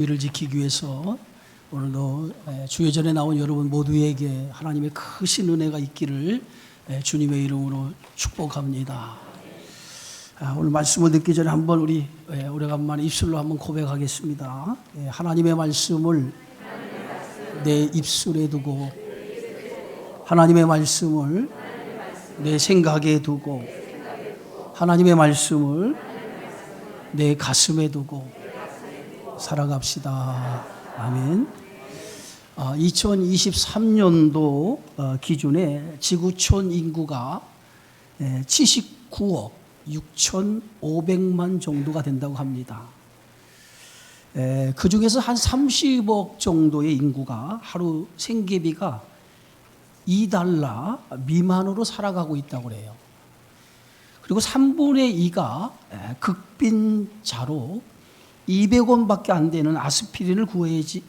위를 지키기 위해서 오늘도 주예전에 나온 여러분 모두에게 하나님의 크신 은혜가 있기를 주님의 이름으로 축복합니다. 오늘 말씀을 듣기 전에 한번 우리 오래간만에 입술로 한번 고백하겠습니다. 하나님의 말씀을 내 입술에 두고, 하나님의 말씀을 내 생각에 두고, 하나님의 말씀을 내 가슴에 두고 살아갑시다. 아멘. 2023년도 기준에 지구촌 인구가 79억 6,500만 정도가 된다고 합니다. 그 중에서 한 30억 정도의 인구가 하루 생계비가 $2 미만으로 살아가고 있다고 해요. 그리고 3분의 2가 극빈자로 200원밖에 안 되는 아스피린을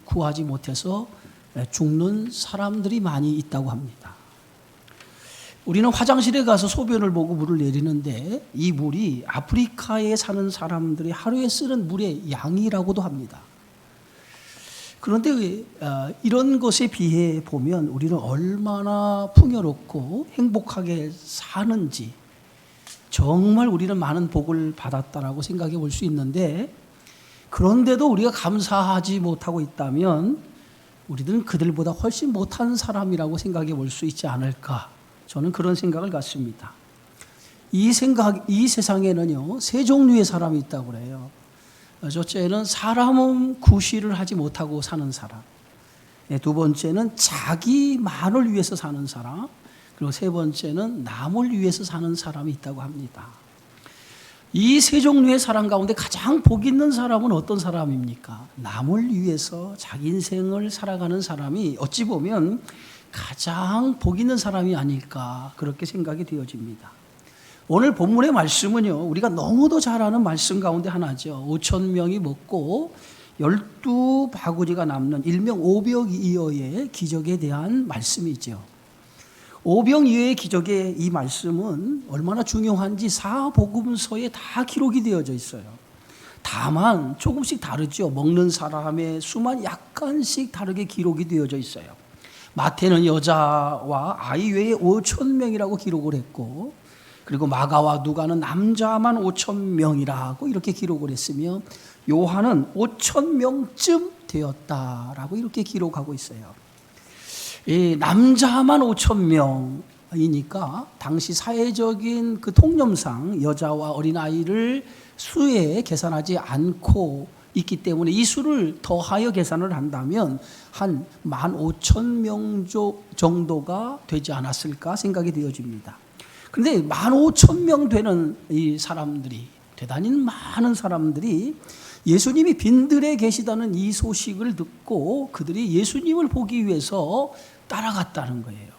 구하지 못해서 죽는 사람들이 많이 있다고 합니다. 우리는 화장실에 가서 소변을 보고 물을 내리는데 이 물이 아프리카에 사는 사람들이 하루에 쓰는 물의 양이라고도 합니다. 그런데 이런 것에 비해 보면 우리는 얼마나 풍요롭고 행복하게 사는지 정말 우리는 많은 복을 받았다라고 생각해 볼 수 있는데, 그런데도 우리가 감사하지 못하고 있다면 우리들은 그들보다 훨씬 못한 사람이라고 생각해 볼 수 있지 않을까, 저는 그런 생각을 갖습니다. 이 세상에는요, 세 종류의 사람이 있다고 그래요. 첫째는 사람은 구실을 하지 못하고 사는 사람, 두 번째는 자기만을 위해서 사는 사람, 그리고 세 번째는 남을 위해서 사는 사람이 있다고 합니다. 이 세 종류의 사람 가운데 가장 복 있는 사람은 어떤 사람입니까? 남을 위해서 자기 인생을 살아가는 사람이 어찌 보면 가장 복 있는 사람이 아닐까, 그렇게 생각이 되어집니다. 오늘 본문의 말씀은요, 우리가 너무도 잘 아는 말씀 가운데 하나죠. 5,000명이 먹고 12바구니가 남는 일명 오병이어의 기적에 대한 말씀이죠. 오병이어의 기적의 이 말씀은 얼마나 중요한지 사복음서에 다 기록이 되어져 있어요. 다만 조금씩 다르죠. 먹는 사람의 수만 약간씩 다르게 기록이 되어져 있어요. 마태는 여자와 아이 외에 5,000명이라고 기록을 했고, 그리고 마가와 누가는 남자만 5,000명이라고 이렇게 기록을 했으며, 요한은 5,000명쯤 되었다라고 이렇게 기록하고 있어요. 이 남자만 5,000명이니까 당시 사회적인 그 통념상 여자와 어린아이를 수에 계산하지 않고 있기 때문에 이 수를 더하여 계산을 한다면 한 15,000명 정도가 되지 않았을까 생각이 되어집니다. 그런데 15,000명 되는 이 사람들이, 대단히 많은 사람들이 예수님이 빈들에 계시다는 이 소식을 듣고 그들이 예수님을 보기 위해서 따라갔다는 거예요.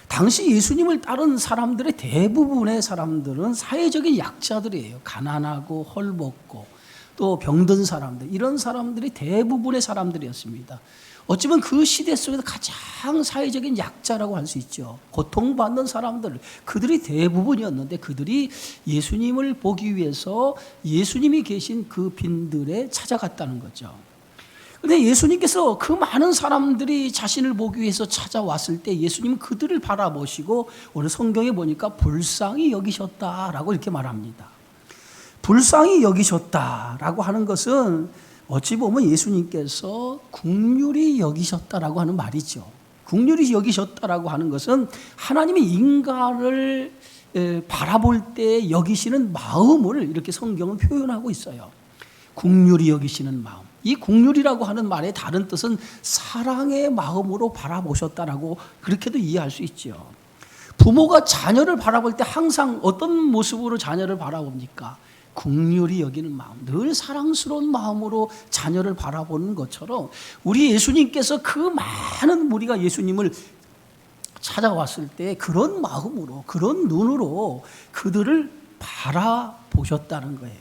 당시 예수님을 따른 사람들의 대부분의 사람들은 사회적인 약자들이에요. 가난하고 헐벗고 또 병든 사람들, 이런 사람들이 대부분의 사람들이었습니다. 어쩌면 그 시대 속에서 가장 사회적인 약자라고 할 수 있죠. 고통받는 사람들, 그들이 대부분이었는데 그들이 예수님을 보기 위해서 예수님이 계신 그 빈들에 찾아갔다는 거죠. 그런데 예수님께서 그 많은 사람들이 자신을 보기 위해서 찾아왔을 때 예수님은 그들을 바라보시고 오늘 성경에 보니까 불쌍히 여기셨다라고 이렇게 말합니다. 불쌍히 여기셨다라고 하는 것은 어찌 보면 예수님께서 긍휼히 여기셨다라고 하는 말이죠. 긍휼히 여기셨다라고 하는 것은 하나님이 인간을 바라볼 때 여기시는 마음을 이렇게 성경은 표현하고 있어요. 긍휼히 여기시는 마음. 이 긍휼이라고 하는 말의 다른 뜻은 사랑의 마음으로 바라보셨다라고 그렇게도 이해할 수 있죠. 부모가 자녀를 바라볼 때 항상 어떤 모습으로 자녀를 바라봅니까? 긍휼히 여기는 마음, 늘 사랑스러운 마음으로 자녀를 바라보는 것처럼 우리 예수님께서 그 많은 무리가 예수님을 찾아왔을 때 그런 마음으로, 그런 눈으로 그들을 바라보셨다는 거예요.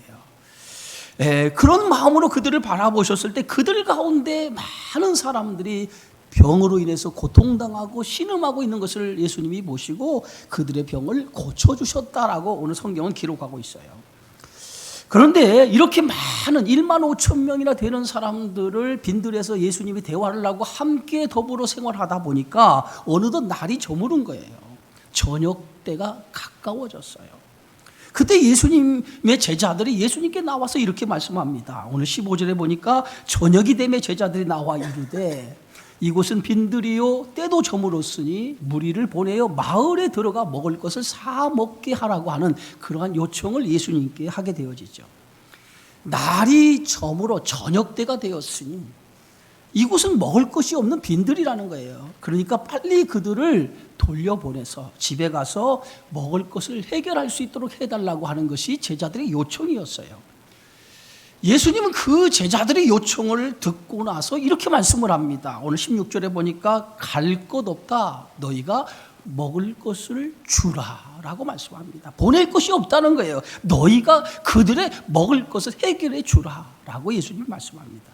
그런 마음으로 그들을 바라보셨을 때 그들 가운데 많은 사람들이 병으로 인해서 고통당하고 신음하고 있는 것을 예수님이 보시고 그들의 병을 고쳐주셨다라고 오늘 성경은 기록하고 있어요. 그런데 이렇게 많은 1만 5천 명이나 되는 사람들을 빈들에서 예수님이 대화를 하고 함께 더불어 생활하다 보니까 어느덧 날이 저무른 거예요. 저녁 때가 가까워졌어요. 그때 예수님의 제자들이 예수님께 나와서 이렇게 말씀합니다. 오늘 15절에 보니까 저녁이 되매 제자들이 나와 이르되 이곳은 빈들이요 때도 저물었으니 무리를 보내어 마을에 들어가 먹을 것을 사 먹게 하라고 하는 그러한 요청을 예수님께 하게 되어지죠. 날이 저물어 저녁 때가 되었으니 이곳은 먹을 것이 없는 빈들이라는 거예요. 그러니까 빨리 그들을 돌려보내서 집에 가서 먹을 것을 해결할 수 있도록 해달라고 하는 것이 제자들의 요청이었어요. 예수님은 그 제자들의 요청을 듣고 나서 이렇게 말씀을 합니다. 오늘 16절에 보니까 갈 것 없다. 너희가 먹을 것을 주라 라고 말씀합니다. 보낼 것이 없다는 거예요. 너희가 그들의 먹을 것을 해결해 주라 라고 예수님이 말씀합니다.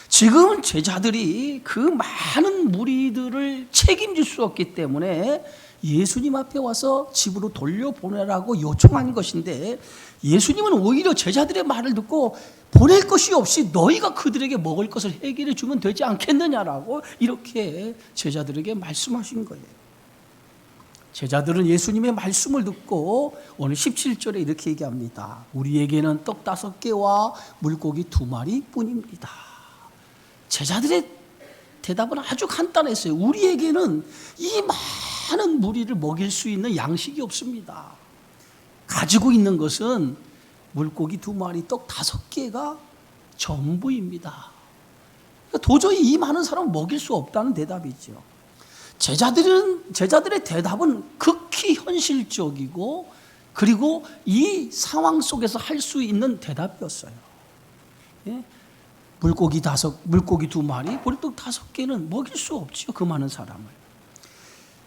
지금 제자들이 그 많은 무리들을 책임질 수 없기 때문에 예수님 앞에 와서 집으로 돌려보내라고 요청한 것인데 예수님은 오히려 제자들의 말을 듣고 보낼 것이 없이 너희가 그들에게 먹을 것을 해결해 주면 되지 않겠느냐라고 이렇게 제자들에게 말씀하신 거예요. 제자들은 예수님의 말씀을 듣고 오늘 17절에 이렇게 얘기합니다. 우리에게는 떡 5개와 물고기 2마리 뿐입니다. 제자들의 대답은 아주 간단했어요. 우리에게는 이 많은 무리를 먹일 수 있는 양식이 없습니다. 가지고 있는 것은 물고기 2마리, 떡 5개가 전부입니다. 도저히 이 많은 사람을 먹일 수 없다는 대답이죠. 제자들의 대답은 극히 현실적이고 그리고 이 상황 속에서 할 수 있는 대답이었어요. 예? 물고기 2마리, 보리떡 5개는 먹일 수 없지요, 그 많은 사람을.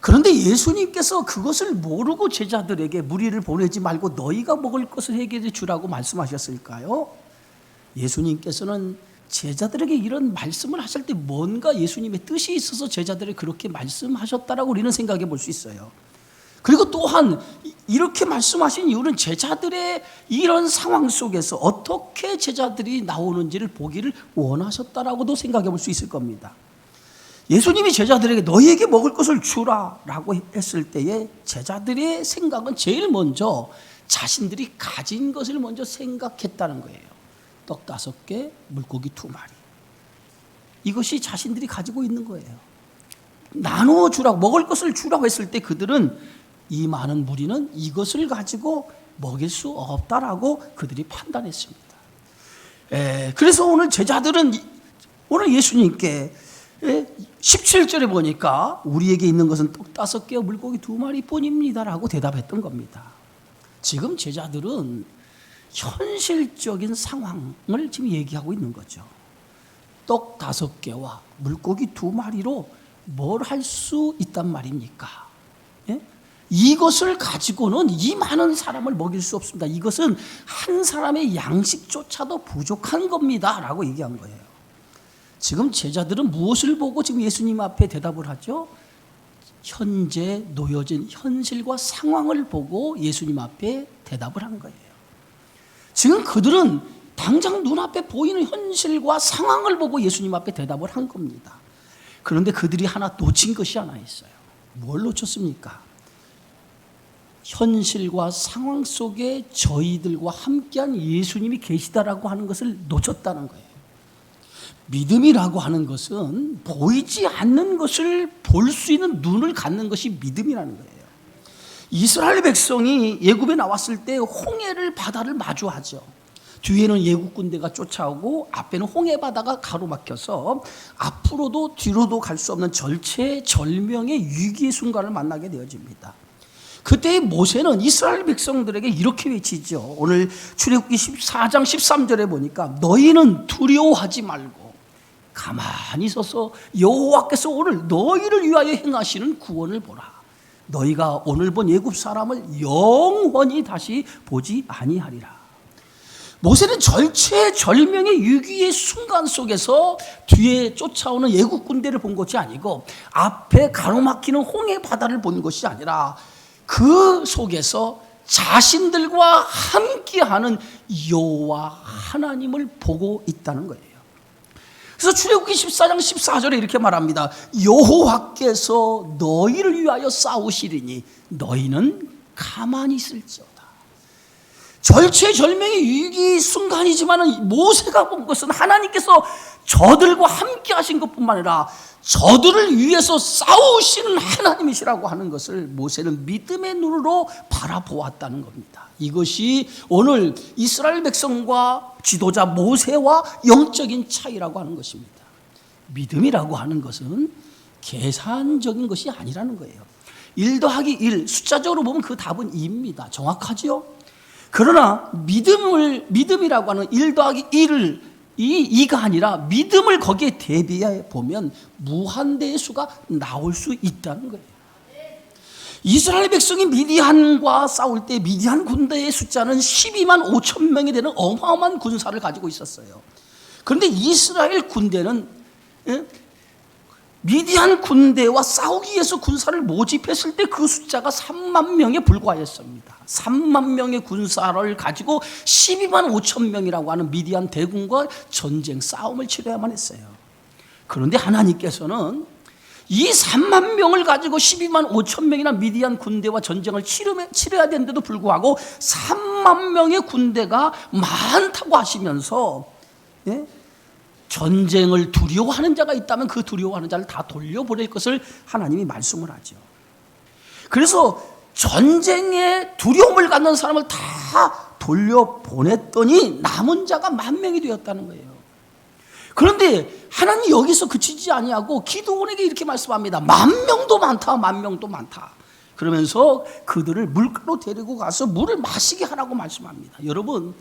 그런데 예수님께서 그것을 모르고 제자들에게 무리를 보내지 말고 너희가 먹을 것을 해결해 주라고 말씀하셨을까요? 예수님께서는 제자들에게 이런 말씀을 하실 때 뭔가 예수님의 뜻이 있어서 제자들에게 그렇게 말씀하셨다라고 우리는 생각해 볼 수 있어요. 그리고 또한 이렇게 말씀하신 이유는 제자들의 이런 상황 속에서 어떻게 제자들이 나오는지를 보기를 원하셨다라고도 생각해 볼 수 있을 겁니다. 예수님이 제자들에게 너희에게 먹을 것을 주라라고 했을 때에 제자들의 생각은 제일 먼저 자신들이 가진 것을 먼저 생각했다는 거예요. 떡 5개, 물고기 2마리. 이것이 자신들이 가지고 있는 거예요. 나누어 주라고, 먹을 것을 주라고 했을 때 그들은 이 많은 무리는 이것을 가지고 먹일 수 없다라고 그들이 판단했습니다. 그래서 오늘 제자들은 오늘 예수님께 17절에 보니까 우리에게 있는 것은 떡 5개와 물고기 2마리 뿐입니다라고 대답했던 겁니다. 지금 제자들은 현실적인 상황을 지금 얘기하고 있는 거죠. 떡 5개와 물고기 2마리로 뭘 할 수 있단 말입니까? 예? 이것을 가지고는 이 많은 사람을 먹일 수 없습니다. 이것은 한 사람의 양식조차도 부족한 겁니다 라고 얘기한 거예요. 지금 제자들은 무엇을 보고 지금 예수님 앞에 대답을 하죠? 현재 놓여진 현실과 상황을 보고 예수님 앞에 대답을 한 거예요. 지금 그들은 당장 눈앞에 보이는 현실과 상황을 보고 예수님 앞에 대답을 한 겁니다. 그런데 그들이 하나 놓친 것이 하나 있어요. 뭘 놓쳤습니까? 현실과 상황 속에 저희들과 함께한 예수님이 계시다라고 하는 것을 놓쳤다는 거예요. 믿음이라고 하는 것은 보이지 않는 것을 볼 수 있는 눈을 갖는 것이 믿음이라는 거예요. 이스라엘 백성이 예굽에 나왔을 때 홍해를 바다를 마주하죠. 뒤에는 예국 군대가 쫓아오고 앞에는 홍해 바다가 가로막혀서 앞으로도 뒤로도 갈 수 없는 절체절명의 위기의 순간을 만나게 되어집니다. 그때 모세는 이스라엘 백성들에게 이렇게 외치죠. 오늘 출애굽기 14장 13절에 보니까 너희는 두려워하지 말고 가만히 서서 여호와께서 오늘 너희를 위하여 행하시는 구원을 보라. 너희가 오늘 본 애굽 사람을 영원히 다시 보지 아니하리라. 모세는 절체절명의 위기의 순간 속에서 뒤에 쫓아오는 애굽 군대를 본 것이 아니고 앞에 가로막히는 홍해 바다를 본 것이 아니라 그 속에서 자신들과 함께하는 여호와 하나님을 보고 있다는 거예요. 그래서 출애굽기 14장 14절에 이렇게 말합니다. 여호와께서 너희를 위하여 싸우시리니 너희는 가만히 있을지어다. 절체절명의 위기 순간이지만 모세가 본 것은 하나님께서 저들과 함께 하신 것뿐만 아니라 저들을 위해서 싸우시는 하나님이시라고 하는 것을 모세는 믿음의 눈으로 바라보았다는 겁니다. 이것이 오늘 이스라엘 백성과 지도자 모세와 영적인 차이라고 하는 것입니다. 믿음이라고 하는 것은 계산적인 것이 아니라는 거예요. 1 더하기 1 숫자적으로 보면 그 답은 2입니다. 정확하지요? 그러나 믿음이라고 하는 1 더하기 1을 이 2가 아니라 믿음을 거기에 대비해 보면 무한대의 수가 나올 수 있다는 거예요. 이스라엘 백성이 미디안과 싸울 때 미디안 군대의 숫자는 12만 5천 명이 되는 어마어마한 군사를 가지고 있었어요. 그런데 이스라엘 군대는 미디안 군대와 싸우기 위해서 군사를 모집했을 때 그 숫자가 3만 명에 불과했습니다. 3만 명의 군사를 가지고 12만 5천 명이라고 하는 미디안 대군과 전쟁 싸움을 치러야만 했어요. 그런데 하나님께서는 이 3만 명을 가지고 12만 5천 명이나 미디안 군대와 전쟁을 치러야 되는데도 불구하고 3만 명의 군대가 많다고 하시면서 전쟁을 두려워하는 자가 있다면 그 두려워하는 자를 다 돌려보낼 것을 하나님이 말씀을 하죠. 그래서 전쟁에 두려움을 갖는 사람을 다 돌려보냈더니 남은 자가 10,000명이 되었다는 거예요. 그런데 하나님 여기서 그치지 아니하고 기드온에게 이렇게 말씀합니다. 10,000명도 많다, 10,000명도 많다. 그러면서 그들을 물가로 데리고 가서 물을 마시게 하라고 말씀합니다. 여러분,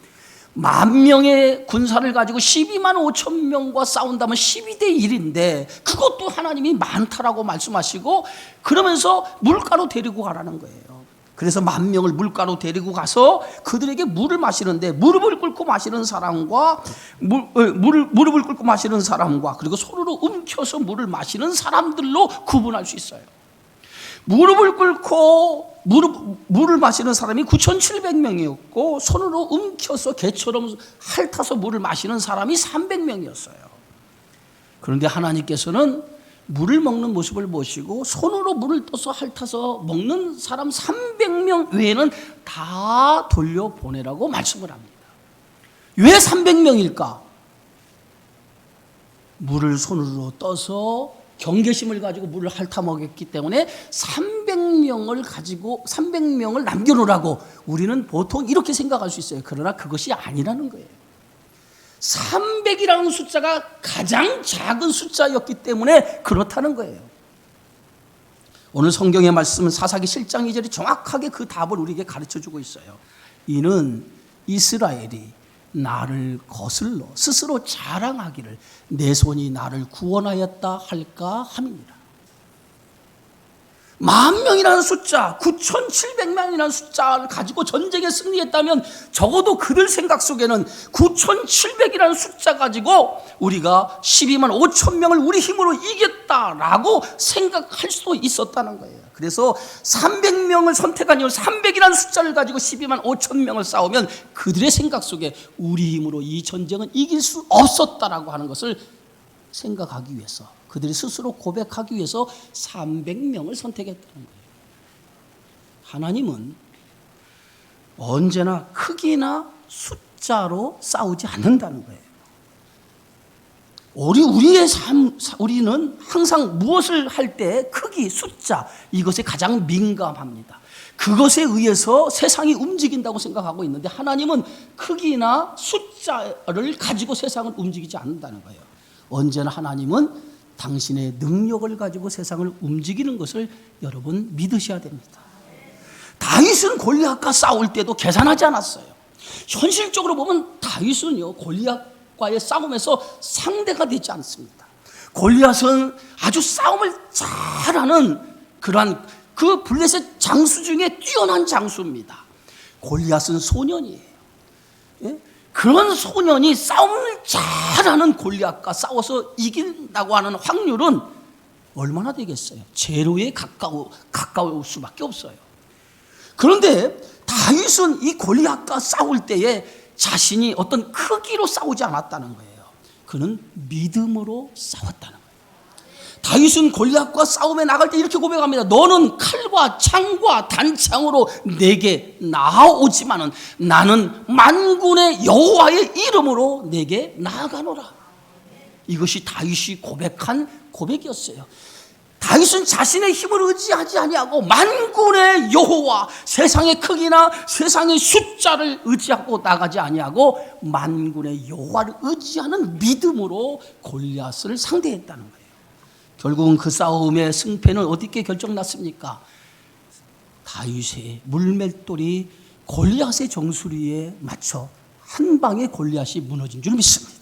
10,000명의 군사를 가지고 12만 5천 명과 싸운다면 12대 1인데 그것도 하나님이 많다라고 말씀하시고 그러면서 물가로 데리고 가라는 거예요. 그래서 10,000명을 물가로 데리고 가서 그들에게 물을 마시는데 무릎을 꿇고 마시는 사람과 무릎을 꿇고 마시는 사람과 그리고 손으로 움켜서 물을 마시는 사람들로 구분할 수 있어요. 무릎을 꿇고 물을 마시는 사람이 9,700명이었고 손으로 움켜서 개처럼 핥아서 물을 마시는 사람이 300명이었어요. 그런데 하나님께서는 물을 먹는 모습을 보시고 손으로 물을 떠서 핥아서 먹는 사람 300명 외에는 다 돌려보내라고 말씀을 합니다. 왜 300명일까? 물을 손으로 떠서 경계심을 가지고 물을 핥아 먹였기 때문에 300명을 남겨놓으라고 우리는 보통 이렇게 생각할 수 있어요. 그러나 그것이 아니라는 거예요. 300이라는 숫자가 가장 작은 숫자였기 때문에 그렇다는 거예요. 오늘 성경의 말씀은 사사기 7장 2절이 정확하게 그 답을 우리에게 가르쳐주고 있어요. 이는 이스라엘이 나를 거슬러 스스로 자랑하기를 내 손이 나를 구원하였다 할까 함이니라. 10,000명이라는 숫자, 9,700명이라는 숫자를 가지고 전쟁에 승리했다면 적어도 그들 생각 속에는 9,700이라는 숫자 가지고 우리가 12만 5천 명을 우리 힘으로 이겼다라고 생각할 수도 있었다는 거예요. 그래서 300명을 선택한 이유 300이라는 숫자를 가지고 12만 5천 명을 싸우면 그들의 생각 속에 우리 힘으로 이 전쟁은 이길 수 없었다라고 하는 것을 생각하기 위해서 그들이 스스로 고백하기 위해서 300명을 선택했다는 거예요. 하나님은 언제나 크기나 숫자로 싸우지 않는다는 거예요. 우리는 항상 무엇을 할 때 크기, 숫자 이것에 가장 민감합니다. 그것에 의해서 세상이 움직인다고 생각하고 있는데 하나님은 크기나 숫자를 가지고 세상을 움직이지 않는다는 거예요. 언제나 하나님은 당신의 능력을 가지고 세상을 움직이는 것을 여러분 믿으셔야 됩니다. 다윗은 골리앗과 싸울 때도 계산하지 않았어요. 현실적으로 보면 다윗은요 골리앗과의 싸움에서 상대가 되지 않습니다. 골리앗은 아주 싸움을 잘하는 그러한 그 블레셋 장수 중에 뛰어난 장수입니다. 골리앗은 소년이에요. 예? 그런 소년이 싸움을 잘하는 골리앗과 싸워서 이긴다고 하는 확률은 얼마나 되겠어요? 제로에 가까울 수밖에 없어요. 그런데 다윗은 이 골리앗과 싸울 때에 자신이 어떤 크기로 싸우지 않았다는 거예요. 그는 믿음으로 싸웠다는 거예요. 다윗은 골리앗과 싸움에 나갈 때 이렇게 고백합니다. 너는 칼과 창과 단창으로 내게 나아오지만은 나는 만군의 여호와의 이름으로 내게 나아가노라. 이것이 다윗이 고백한 고백이었어요. 다윗은 자신의 힘을 의지하지 아니하고 만군의 여호와, 세상의 크기나 세상의 숫자를 의지하고 나가지 아니하고 만군의 여호와를 의지하는 믿음으로 골리앗을 상대했다는 거예요. 결국은 그 싸움의 승패는 어떻게 결정났습니까? 다윗의 물맷돌이 골리앗의 정수리에 맞춰 한 방에 골리앗이 무너진 줄 믿습니다.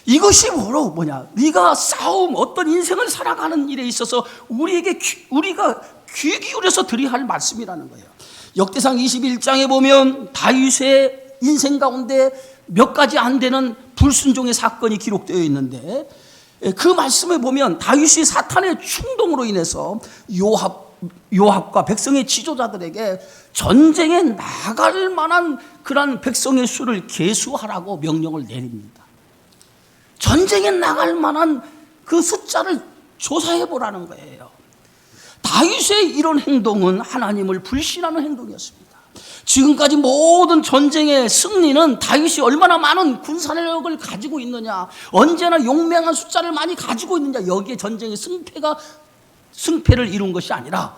이것이 뭐냐? 네가 싸움, 어떤 인생을 살아가는 일에 있어서 우리가 귀 기울여서 드려야 할 말씀이라는 거예요. 역대상 21장에 보면 다윗의 인생 가운데 몇 가지 안 되는 불순종의 사건이 기록되어 있는데, 그 말씀을 보면 다윗이 사탄의 충동으로 인해서 요압과 백성의 지도자들에게 전쟁에 나갈 만한 그런 백성의 수를 계수하라고 명령을 내립니다. 전쟁에 나갈 만한 그 숫자를 조사해 보라는 거예요. 다윗의 이런 행동은 하나님을 불신하는 행동이었습니다. 지금까지 모든 전쟁의 승리는 다윗이 얼마나 많은 군사력을 가지고 있느냐, 언제나 용맹한 숫자를 많이 가지고 있느냐, 여기에 전쟁의 승패를 이룬 것이 아니라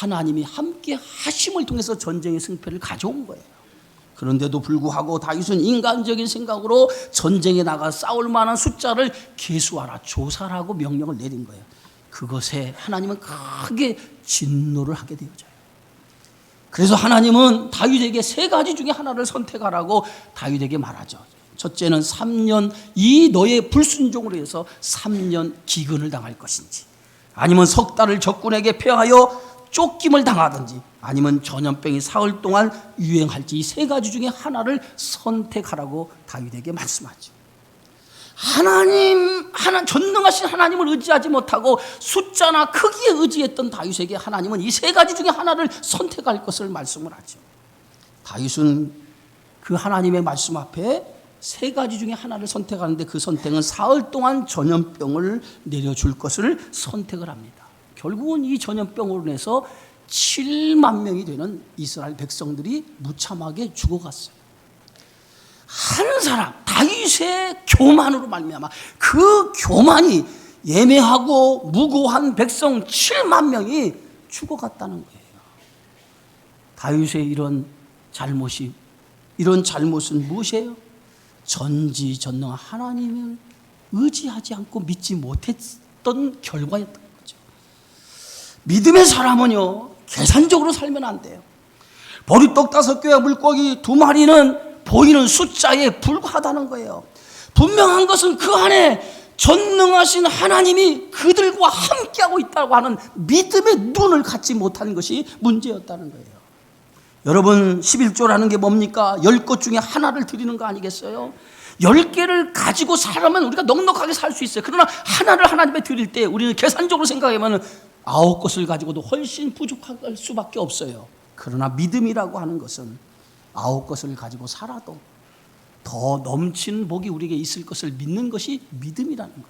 하나님이 함께 하심을 통해서 전쟁의 승패를 가져온 거예요. 그런데도 불구하고 다윗은 인간적인 생각으로 전쟁에 나가 싸울 만한 숫자를 계수하라, 조사라고 명령을 내린 거예요. 그것에 하나님은 크게 진노를 하게 되어져요. 그래서 하나님은 다윗에게 세 가지 중에 하나를 선택하라고 다윗에게 말하죠. 첫째는 3년 이 너의 불순종으로 해서 3년 기근을 당할 것인지, 아니면 석 달을 적군에게 패하여 쫓김을 당하든지, 아니면 전염병이 사흘 동안 유행할지, 이 세 가지 중에 하나를 선택하라고 다윗에게 말씀하죠. 전능하신 하나님을 의지하지 못하고 숫자나 크기에 의지했던 다윗에게 하나님은 이 세 가지 중에 하나를 선택할 것을 말씀을 하죠. 다윗은 그 하나님의 말씀 앞에 세 가지 중에 하나를 선택하는데, 그 선택은 사흘 동안 전염병을 내려줄 것을 선택을 합니다. 결국은 이 전염병으로 인해서 7만 명이 되는 이스라엘 백성들이 무참하게 죽어갔어요. 한 사람, 다윗의 교만으로 말미암아 그 교만이 예매하고 무고한 백성 7만 명이 죽어갔다는 거예요. 다윗의 이런 잘못은 무엇이에요? 전지전능한 하나님을 의지하지 않고 믿지 못했던 결과였던 거죠. 믿음의 사람은요, 계산적으로 살면 안 돼요. 보리떡 5개와 물고기 2마리는 보이는 숫자에 불과하다는 거예요. 분명한 것은 그 안에 전능하신 하나님이 그들과 함께하고 있다고 하는 믿음의 눈을 갖지 못하는 것이 문제였다는 거예요. 여러분, 11조라는 게 뭡니까? 10것 중에 하나를 드리는 거 아니겠어요? 10개를 가지고 살아면 우리가 넉넉하게 살 수 있어요. 그러나 하나를 하나님께 드릴 때 우리는 계산적으로 생각하면 9것을 가지고도 훨씬 부족할 수밖에 없어요. 그러나 믿음이라고 하는 것은 9것을 가지고 살아도 더 넘치는 복이 우리에게 있을 것을 믿는 것이 믿음이라는 거예요.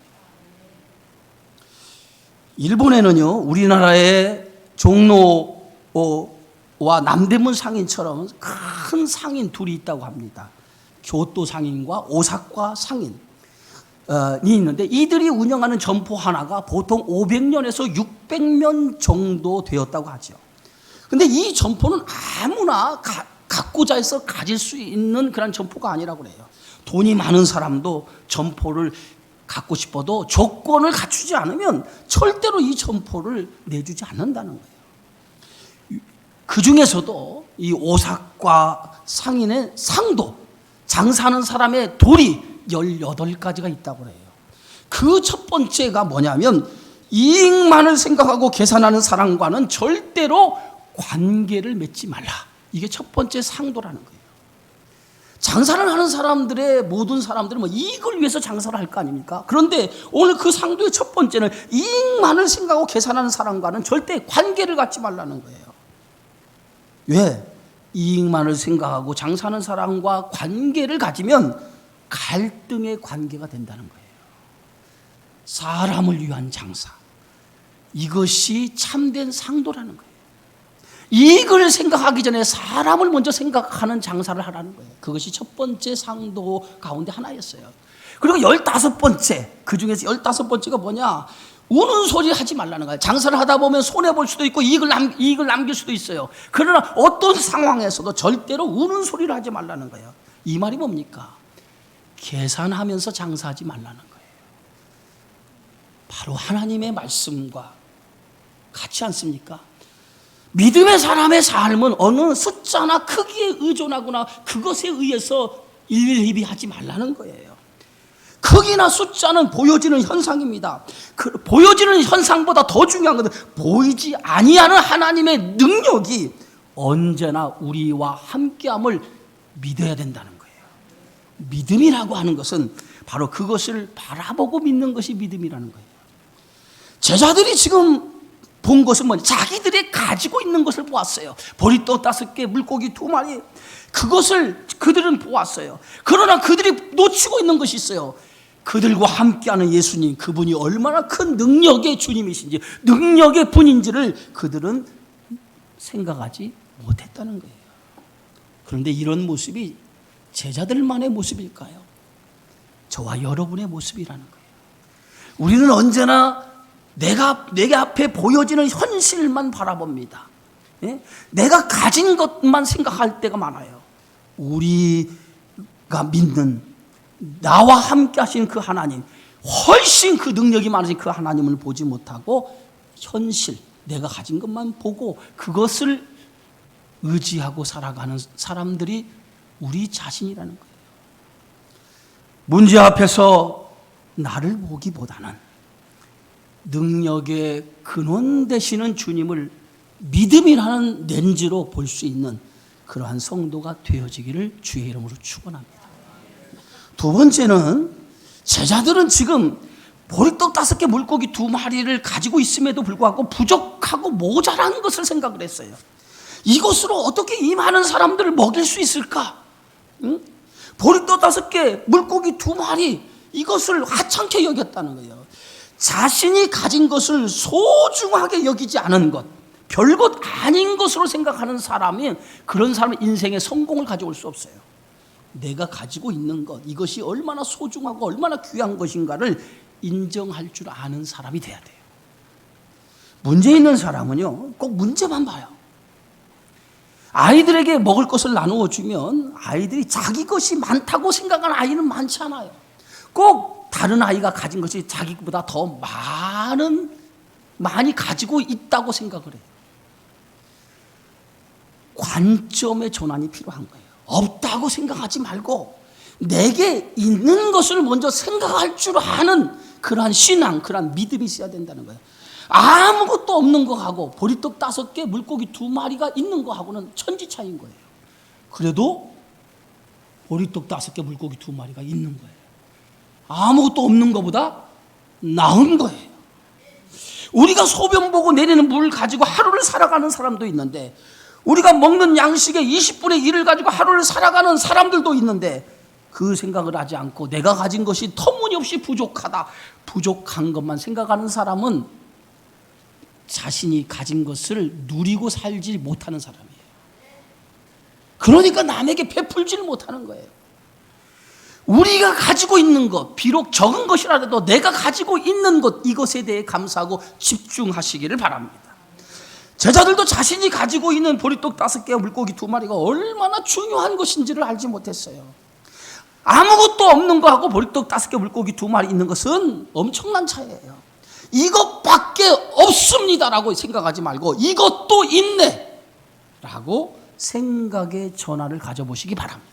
일본에는요, 우리나라의 종로와 남대문 상인처럼 큰 상인 둘이 있다고 합니다. 교토 상인과 오사카 상인이 있는데, 이들이 운영하는 점포 하나가 보통 500년에서 600년 정도 되었다고 하죠. 근데 이 점포는 아무나 갖고자 해서 가질 수 있는 그런 점포가 아니라고 그래요. 돈이 많은 사람도 점포를 갖고 싶어도 조건을 갖추지 않으면 절대로 이 점포를 내주지 않는다는 거예요. 그 중에서도 이 오사카 상인의 상도, 장사하는 사람의 돌이 18가지가 있다고 그래요. 그 첫 번째가 뭐냐면, 이익만을 생각하고 계산하는 사람과는 절대로 관계를 맺지 말라. 이게 첫 번째 상도라는 거예요. 장사를 하는 사람들의 모든 사람들은 이익을 위해서 장사를 할 거 아닙니까? 그런데 오늘 그 상도의 첫 번째는 이익만을 생각하고 계산하는 사람과는 절대 관계를 갖지 말라는 거예요. 왜? 이익만을 생각하고 장사하는 사람과 관계를 가지면 갈등의 관계가 된다는 거예요. 사람을 위한 장사, 이것이 참된 상도라는 거예요. 이익을 생각하기 전에 사람을 먼저 생각하는 장사를 하라는 거예요. 그것이 첫 번째 상도 가운데 하나였어요. 그리고 15번째, 그 중에서 15번째가 뭐냐? 우는 소리 하지 말라는 거예요. 장사를 하다 보면 손해볼 수도 있고 이익을 남길 수도 있어요. 그러나 어떤 상황에서도 절대로 우는 소리를 하지 말라는 거예요. 이 말이 뭡니까? 계산하면서 장사하지 말라는 거예요. 바로 하나님의 말씀과 같지 않습니까? 믿음의 사람의 삶은 어느 숫자나 크기에 의존하거나 그것에 의해서 일일이 하지 말라는 거예요. 크기나 숫자는 보여지는 현상입니다. 그 보여지는 현상보다 더 중요한 것은 보이지 아니하는 하나님의 능력이 언제나 우리와 함께함을 믿어야 된다는 거예요. 믿음이라고 하는 것은 바로 그것을 바라보고 믿는 것이 믿음이라는 거예요. 제자들이 지금 본 것은 뭐냐? 자기들이 가지고 있는 것을 보았어요. 보리떡 5개, 물고기 2마리. 그것을 그들은 보았어요. 그러나 그들이 놓치고 있는 것이 있어요. 그들과 함께하는 예수님, 그분이 얼마나 큰 능력의 주님이신지, 능력의 분인지를 그들은 생각하지 못했다는 거예요. 그런데 이런 모습이 제자들만의 모습일까요? 저와 여러분의 모습이라는 거예요. 우리는 언제나 내게 앞에 보여지는 현실만 바라봅니다. 예? 내가 가진 것만 생각할 때가 많아요. 우리가 믿는 나와 함께 하신 그 하나님, 훨씬 그 능력이 많으신 그 하나님을 보지 못하고 현실, 내가 가진 것만 보고 그것을 의지하고 살아가는 사람들이 우리 자신이라는 거예요. 문제 앞에서 나를 보기보다는 능력의 근원 되시는 주님을 믿음이라는 렌즈로 볼 수 있는 그러한 성도가 되어지기를 주의 이름으로 축원합니다. 두 번째는 제자들은 지금 보리떡 5개, 물고기 2마리를 가지고 있음에도 불구하고 부족하고 모자란 것을 생각을 했어요. 이것으로 어떻게 이 많은 사람들을 먹일 수 있을까? 응? 보리떡 5개, 물고기 2마리, 이것을 하찮게 여겼다는 거예요. 자신이 가진 것을 소중하게 여기지 않은 것, 별것 아닌 것으로 생각하는 사람이, 그런 사람은 인생의 성공을 가져올 수 없어요. 내가 가지고 있는 것, 이것이 얼마나 소중하고 얼마나 귀한 것인가를 인정할 줄 아는 사람이 돼야 돼요. 문제 있는 사람은요, 꼭 문제만 봐요. 아이들에게 먹을 것을 나누어 주면 아이들이 자기 것이 많다고 생각하는 아이는 많지 않아요. 꼭 다른 아이가 가진 것이 자기보다 더 많이 가지고 있다고 생각을 해요. 관점의 전환이 필요한 거예요. 없다고 생각하지 말고 내게 있는 것을 먼저 생각할 줄 아는 그러한 신앙, 그러한 믿음이 있어야 된다는 거예요. 아무것도 없는 거하고 보리떡 5개, 물고기 2마리가 있는 거하고는 천지 차이인 거예요. 그래도 보리떡 5개, 물고기 2마리가 있는 거예요. 아무것도 없는 것보다 나은 거예요. 우리가 소변 보고 내리는 물 가지고 하루를 살아가는 사람도 있는데, 우리가 먹는 양식의 20분의 1을 가지고 하루를 살아가는 사람들도 있는데, 그 생각을 하지 않고 내가 가진 것이 터무니없이 부족하다, 부족한 것만 생각하는 사람은 자신이 가진 것을 누리고 살지 못하는 사람이에요. 그러니까 남에게 베풀지를 못하는 거예요. 우리가 가지고 있는 것, 비록 적은 것이라도 내가 가지고 있는 것, 이것에 대해 감사하고 집중하시기를 바랍니다. 제자들도 자신이 가지고 있는 보리떡 5개, 물고기 2마리가 얼마나 중요한 것인지를 알지 못했어요. 아무것도 없는 거하고 보리떡 5개, 물고기 2마리 있는 것은 엄청난 차이예요. 이것밖에 없습니다라고 생각하지 말고 이것도 있네 라고 생각의 전환을 가져보시기 바랍니다.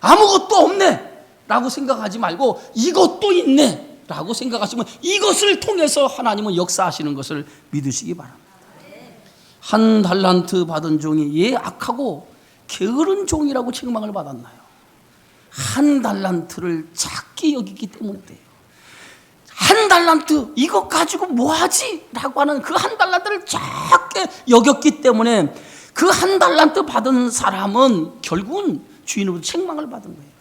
아무것도 없네 라고 생각하지 말고 이것도 있네 라고 생각하시면 이것을 통해서 하나님은 역사하시는 것을 믿으시기 바랍니다. 한 달란트 받은 종이 예 악하고 게으른 종이라고 책망을 받았나요? 한 달란트를 작게 여기기 때문이에요. 한 달란트 이거 가지고 뭐하지? 라고 하는 그 한 달란트를 작게 여겼기 때문에 그 한 달란트 받은 사람은 결국은 주인으로부터 책망을 받은 거예요.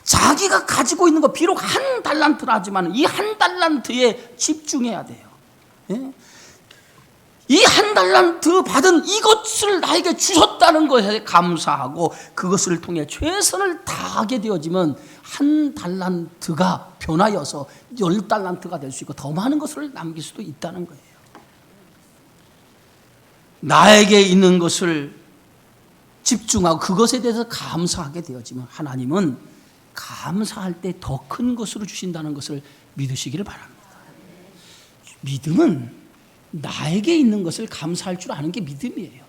자기가 가지고 있는 거 비록 한 달란트라지만 이 한 달란트에 집중해야 돼요. 예? 이 한 달란트 받은 이것을 나에게 주셨다는 것에 감사하고 그것을 통해 최선을 다하게 되어지면 한 달란트가 변하여서 10달란트가 될 수 있고 더 많은 것을 남길 수도 있다는 거예요. 나에게 있는 것을 집중하고 그것에 대해서 감사하게 되어지면 하나님은 감사할 때 더 큰 것으로 주신다는 것을 믿으시기를 바랍니다. 믿음은 나에게 있는 것을 감사할 줄 아는 게 믿음이에요.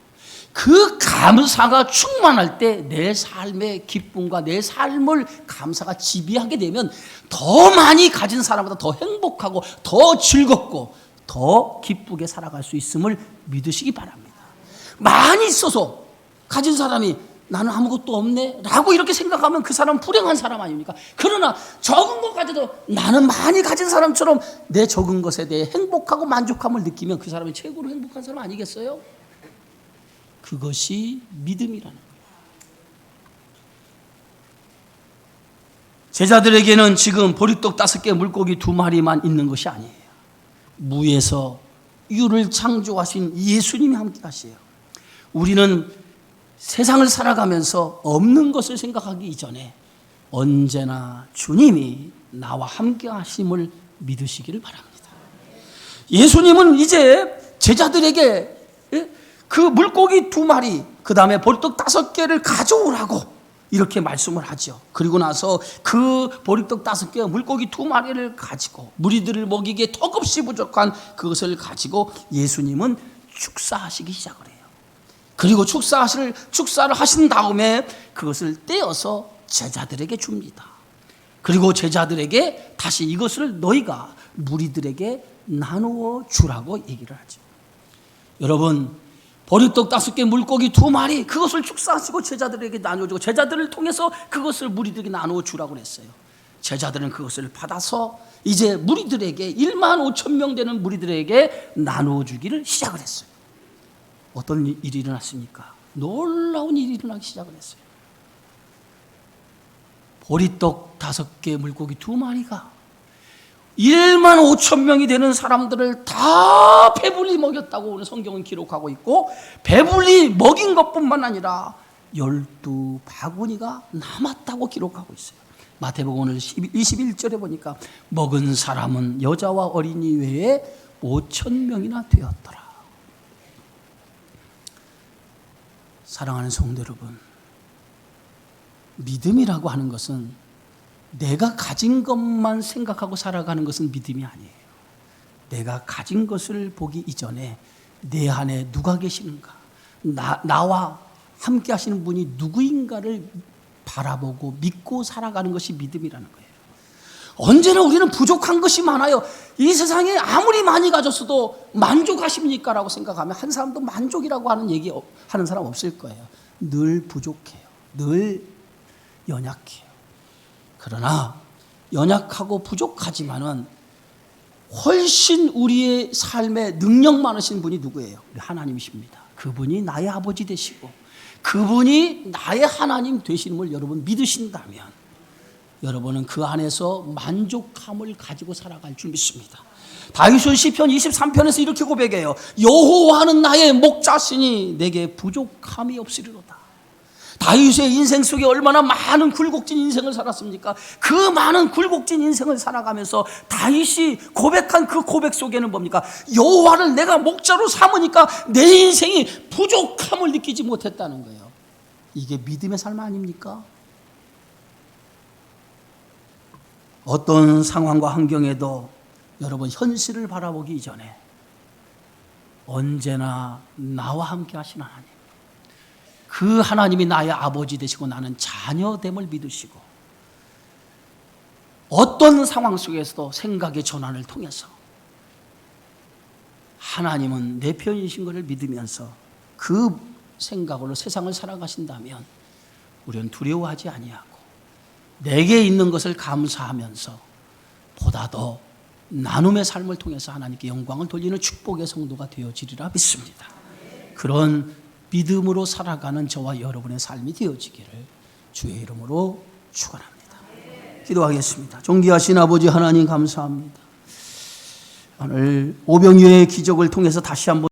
그 감사가 충만할 때 내 삶의 기쁨과 내 삶을 감사가 지배하게 되면 더 많이 가진 사람보다 더 행복하고 더 즐겁고 더 기쁘게 살아갈 수 있음을 믿으시기 바랍니다. 많이 있어서 가진 사람이 나는 아무것도 없네 라고 이렇게 생각하면 그 사람은 불행한 사람 아닙니까? 그러나 적은 것 가져도 나는 많이 가진 사람처럼 내 적은 것에 대해 행복하고 만족함을 느끼면 그 사람이 최고로 행복한 사람 아니겠어요? 그것이 믿음이라는 거예요. 제자들에게는 지금 보리떡 5개 물고기 2마리만 있는 것이 아니에요. 무에서 유를 창조하신 예수님이 함께 하세요. 우리는 세상을 살아가면서 없는 것을 생각하기 이전에 언제나 주님이 나와 함께 하심을 믿으시기를 바랍니다. 예수님은 이제 제자들에게 그 물고기 2마리 그 다음에 보리떡 5개를 가져오라고 이렇게 말씀을 하죠. 그리고 나서 그 보리떡 5개 물고기 2마리를 가지고 무리들을 먹이기에 턱없이 부족한 그것을 가지고 예수님은 축사하시기 시작을 해요. 그리고 축사를 하신 다음에 그것을 떼어서 제자들에게 줍니다. 그리고 제자들에게 다시 이것을 너희가 무리들에게 나누어 주라고 얘기를 하죠. 여러분, 보리떡 5개 물고기 2마리 그것을 축사하시고 제자들에게 나눠주고 제자들을 통해서 그것을 무리들에게 나누어 주라고 했어요. 제자들은 그것을 받아서 이제 무리들에게 15,000명 되는 무리들에게 나누어 주기를 시작을 했어요. 어떤 일이 일어났습니까? 놀라운 일이 일어나기 시작을 했어요. 보리떡 5개 물고기 2마리가 15,000명이 되는 사람들을 다 배불리 먹였다고 오늘 성경은 기록하고 있고 배불리 먹인 것뿐만 아니라 12바구니가 남았다고 기록하고 있어요. 마태복음 오늘 21절에 보니까 먹은 사람은 여자와 어린이 외에 5,000명이나 되었더라. 사랑하는 성도 여러분, 믿음이라고 하는 것은 내가 가진 것만 생각하고 살아가는 것은 믿음이 아니에요. 내가 가진 것을 보기 이전에 내 안에 누가 계시는가, 나와 함께 하시는 분이 누구인가를 바라보고 믿고 살아가는 것이 믿음이라는 거예요. 언제나 우리는 부족한 것이 많아요. 이 세상에 아무리 많이 가졌어도 만족하십니까? 라고 생각하면 한 사람도 만족이라고 하는 얘기 하는 사람 없을 거예요. 늘 부족해요. 늘 연약해요. 그러나 연약하고 부족하지만은 훨씬 우리의 삶에 능력 많으신 분이 누구예요? 하나님이십니다. 그분이 나의 아버지 되시고 그분이 나의 하나님 되시는 걸 여러분 믿으신다면 여러분은 그 안에서 만족함을 가지고 살아갈 줄 믿습니다. 다윗은 시편 23편에서 이렇게 고백해요. 여호와는 나의 목자시니 내게 부족함이 없으리로다. 다윗의 인생 속에 얼마나 많은 굴곡진 인생을 살았습니까? 그 많은 굴곡진 인생을 살아가면서 다윗이 고백한 그 고백 속에는 뭡니까? 여호와를 내가 목자로 삼으니까 내 인생이 부족함을 느끼지 못했다는 거예요. 이게 믿음의 삶 아닙니까? 어떤 상황과 환경에도 여러분 현실을 바라보기 이전에 언제나 나와 함께 하신 하나님, 그 하나님이 나의 아버지 되시고 나는 자녀됨을 믿으시고 어떤 상황 속에서도 생각의 전환을 통해서 하나님은 내 편이신 것을 믿으면서 그 생각으로 세상을 살아가신다면 우리는 두려워하지 아니하고 내게 있는 것을 감사하면서 보다 더 나눔의 삶을 통해서 하나님께 영광을 돌리는 축복의 성도가 되어지리라 믿습니다. 그런 믿음으로 살아가는 저와 여러분의 삶이 되어지기를 주의 이름으로 축원합니다. 기도하겠습니다. 존귀하신 아버지 하나님 감사합니다. 오늘 오병이어의 기적을 통해서 다시 한번